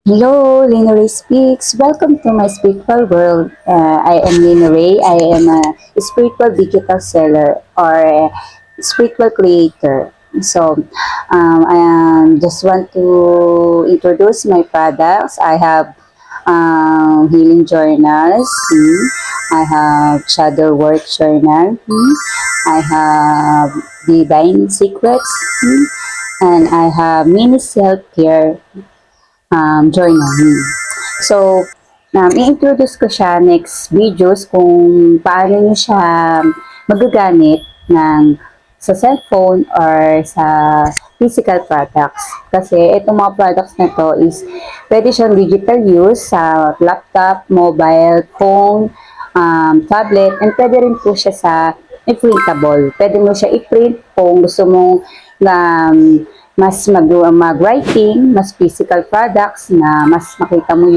Hello, Lina Ray speaks. Welcome to my spiritual world. I am Lina Ray. I am a spiritual digital seller or a spiritual creator. I just want to introduce my products. I have healing journals. I have shadow work journal. I have divine secrets. And I have mini self-care journaling. So, i-introduce ko siya next videos kung paano nyo siya magagamit sa cellphone or sa physical products. Kasi itong mga products na to is pwede siyang digital use sa laptop, mobile, phone, tablet, and pwede rin po siya sa printable. Pwede mo siya i-print kung gusto mong mas mag-writing, mas physical products na mas makita mo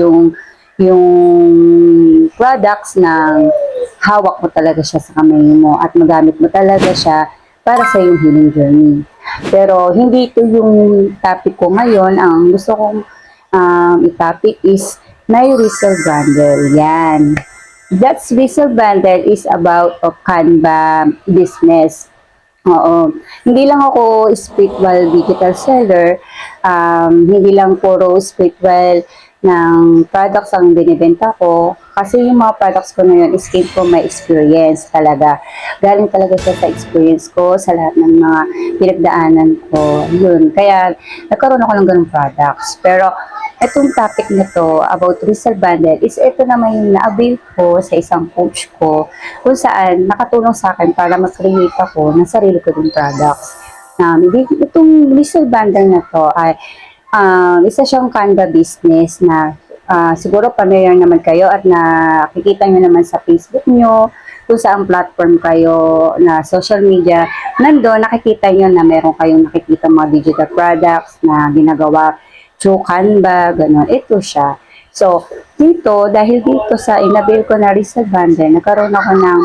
yung products na hawak mo talaga siya sa kamay mo at magamit mo talaga siya para sa iyong healing journey. Pero hindi ito yung topic ko ngayon. Ang gusto kong i-topic is my resale bundle. Yan. That's resale bundle is about of Canva business. Oo. Hindi lang ako spiritual digital seller, hindi lang puro spiritual ng products ang binibenta ko. Kasi yung mga products ko na yun is came from my experience talaga. Galing talaga siya sa experience ko, sa lahat ng mga pinagdaanan ko. Yun. Kaya nagkaroon ako ng ganung products. Pero itong topic na to about resale bundle is ito naman yung na-avail ko sa isang coach ko kung saan nakatulong sa akin para mag-create ako ng sarili ko din products. Itong resale bundle na to ay isa siyang Canva business na siguro familiar naman kayo at nakikita nyo naman sa Facebook nyo kung saan platform kayo na social media. Nandun nakikita nyo na meron kayong nakikita mga digital products na ginagawa through Canva, gano'n. Ito siya. So, dahil dito sa inabil ko na resale bundle, nagkaroon ako ng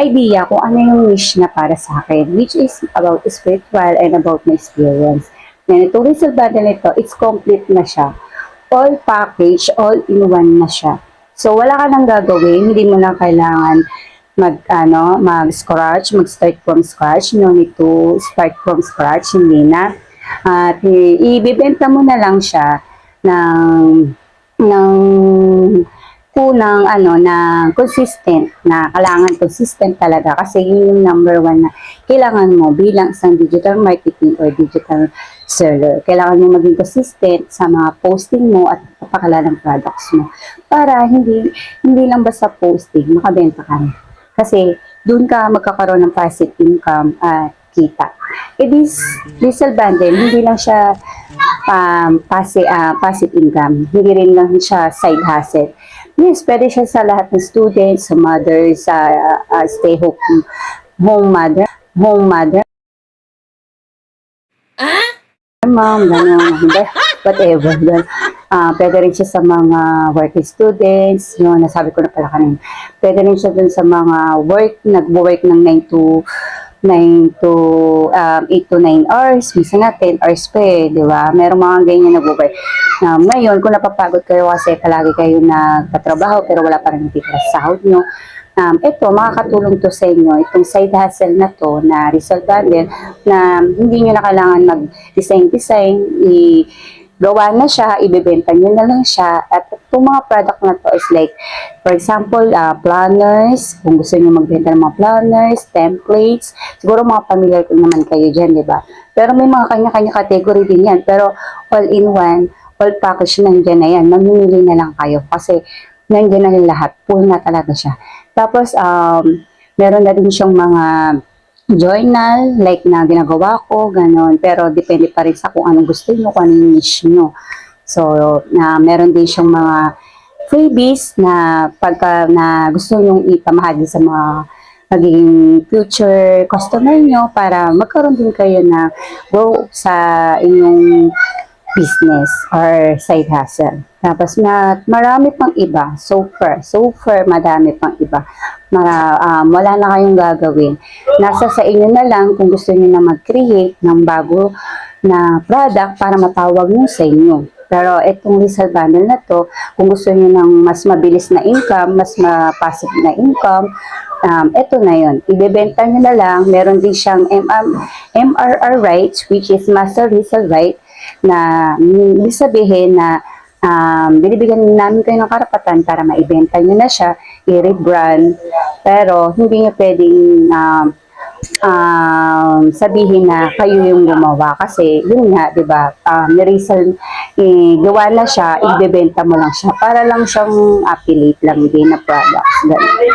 idea kung ano yung niche na para sa akin, which is about spiritual and about my experience. And itong resale bundle nito, it's complete na siya. All package, all in one na siya. So, wala ka nang gagawin, hindi mo na kailangan mag-start from scratch. No need to start from scratch, hindi na. At ibibenta mo na lang siya ng na consistent, na kailangan consistent talaga kasi yun yung number one na kailangan mo bilang isang digital marketing or digital seller. Kailangan mo maging consistent sa mga posting mo at pagpapakala ng products mo para hindi lang basta posting, makabenta ka rin. Kasi doon ka magkakaroon ng passive income at kita. This resale bundle, hindi lang siya passive income. Hindi rin lang siya side hustle. Yes, pwede siya sa lahat ng students, sa mothers, sa stay home mother, mom, gano'n, whatever. Pwede rin siya sa mga working students, yun, nasabi ko na pala kanina. Pwede rin siya dun sa mga nagwo-work ng 8 to 9 hours, minsan na 10 hours pa di ba? Merong mga ganyan nagwo-work. Ngayon, kung napapagod kayo kasi palagi kayo nagtatrabaho pero wala pa rin natitira sa sahod nyo, ito, makakatulong to sa inyo, itong side hustle na to, na resale bundle, na hindi nyo na kailangan mag-design, gawa na siya, ibebenta nyo na lang siya, at itong mga product na to is like, for example, planners, kung gusto nyo magbenta ng mga planners, templates, siguro mga familiar ko naman kayo dyan, di ba? Pero may mga kanya-kanya category din yan, pero all in one, all package nandiyan na yan, mamimili na lang kayo, kasi nandiyan na yung lahat, full na talaga siya. Tapos, meron na din siyang mga journal, like na ginagawa ko, ganon. Pero, depende pa rin sa kung anong gusto nyo, kung anong niche nyo. So, meron din siyang mga freebies na pagka na gusto nyong ipamahagi sa mga magiging future customer nyo para magkaroon din kayo na grow sa inyong business or side hustle. Tapos marami pang iba. So far, madami pang iba. Wala na kayong gagawin. Nasa sa inyo na lang kung gusto niyo na mag-create ng bago na product para matawag nyo sa inyo. Pero itong Rizal bundle na to, kung gusto niyo ng mas mabilis na income, mas ma-passive na income, ito na yun. Ibebenta nyo na lang. Meron din siyang MRR rights, which is Master Resale Right, na ibig sabihin na binibigyan namin kayo ng karapatan para maibenta nyo na siya, i-rebrand, pero hindi nyo pwedeng sabihin na kayo yung gumawa kasi yun nga, 'di ba? Resale, gawa na siya, ibebenta mo lang siya para lang siyang affiliate lang din na products. Ganun.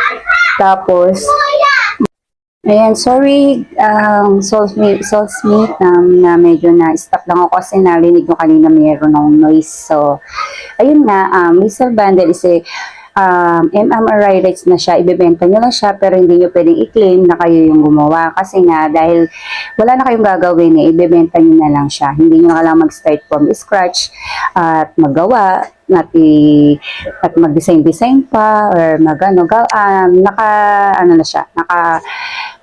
Tapos ayan, sorry, Soulsmate, na medyo na-stop lang ako kasi narinig ko kanina mayroon ng noise. So, ayun nga, Resale Bundle is MMRI rights na siya, ibebenta nyo lang siya pero hindi nyo pwedeng i-claim na kayo yung gumawa kasi nga dahil wala na kayong gagawin ibebenta nyo na lang siya, hindi nyo lang mag-start from scratch at magawa at mag-design pa or naka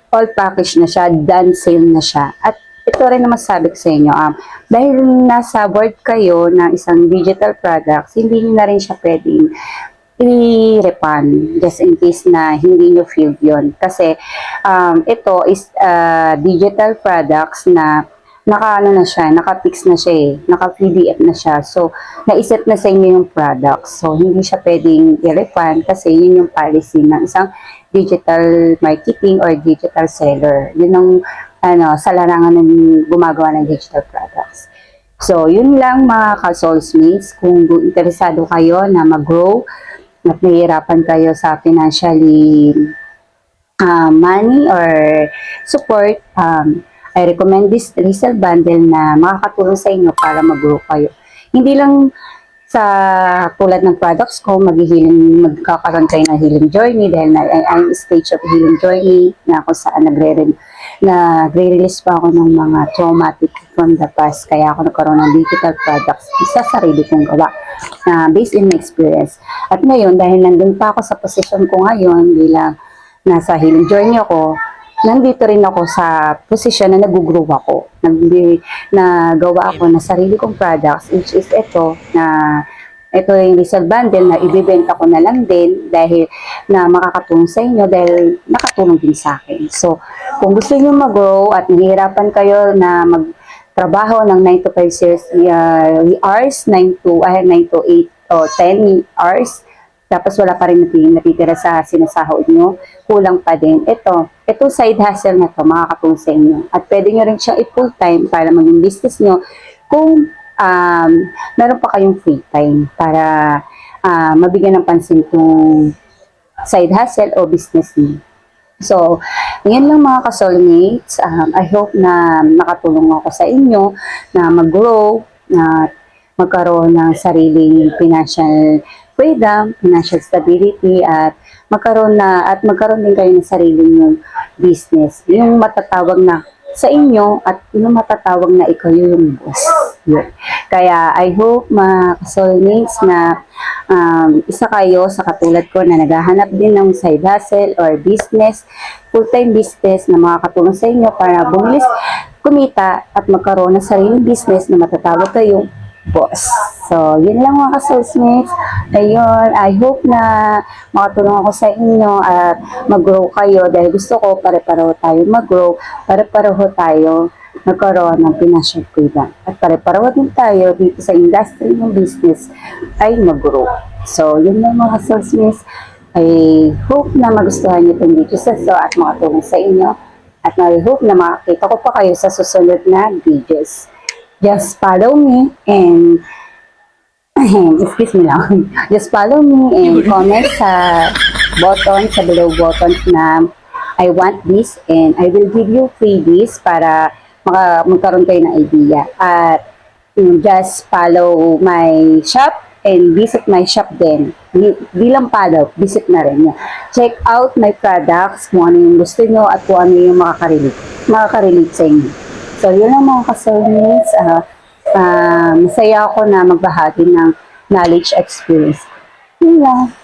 all package na siya, done sale na siya. At ito rin naman sabi ko sa inyo, dahil nasa board kayo ng isang digital products, hindi nyo na rin siya pwedeng i-refund just in case na hindi nyo feel yun. Kasi ito is digital products na naka-fix na siya naka-PDF na siya. So, naisip na sa inyo yung products. So, hindi siya pwedeng i-refund kasi yun yung policy ng isang digital marketing or digital seller. Yun ang sa larangan ng gumagawa ng digital products. So, yun lang mga ka-soulsmates. Kung interesado kayo na mag-grow, at nahihirapan kayo sa financially money or support, I recommend this resale bundle na makakatulong sa inyo para mag-grow kayo. Hindi lang sa tulad ng products ko, magkakaroon kayo ng healing journey dahil I'm stage of healing journey na kung saan nagre-release pa ako ng mga traumatic from the past. Kaya ako nagkaroon ng digital products sa sarili kong gawa based in my experience. At ngayon, dahil nandun pa ako sa position ko ngayon bilang nasa healing journey ako, nandito rin ako sa posisyon na nag-grow ako. Nagawa ako ng sarili kong products, which is ito yung resale bundle na ibibenta ko na lang din dahil na makakatulong sa inyo dahil nakatulong din sa akin. So, kung gusto niyo mag-grow at nahihirapan kayo na magtrabaho ng 9 to 5 hours, 9 to 8 o 10 hours, tapos wala pa rin natitira sa sinasahod nyo, kulang pa din. Ito side hustle na to, makakatulong sa inyo. At pwede nyo rin siya i-full time para maging business nyo kung meron pa kayong free time para mabigyan ng pansin itong side hustle o business nyo. So, ngayon lang mga ka-soulmates, I hope na nakatulong ako sa inyo na mag-grow, na magkaroon ng sariling financial freedom, financial stability, at magkaroon din kayo ng sarili nyong business. Yung matatawag na sa inyo at yung matatawag na ikaw yung boss. Yun. Kaya I hope mga soulmates na isa kayo sa katulad ko na naghahanap din ng side hustle or business, full-time business na makakatulong sa inyo para bumilis, kumita at magkaroon ng sariling business na matatawag kayong boss. So, yun lang mga ka-soulmates. Ayun, I hope na makatulong ako sa inyo at mag-grow kayo dahil gusto ko pare-pareho tayo mag-grow, pare-pareho tayo magkaroon ng financial freedom. At pare-pareho din tayo dito sa industry ng business ay mag-grow. So, yun lang mga ka-soulmates. I hope na magustuhan niyo itong video sa at makatulong sa inyo. At I hope na makakita ko pa kayo sa susunod na videos. Just follow me and excuse me lang. Just follow me and comment sa below buttons na I want this and I will give you freebies para magkaroon kayo ng idea. At just follow my shop and visit my shop din. Di lang follow, visit na rin. Check out my products, kung ano yung gusto nyo at kung ano yung makaka-relate sa inyo. So, yun lang mga ka-soulmates. Masaya ako na magbahagi ng knowledge experience. Yun lang.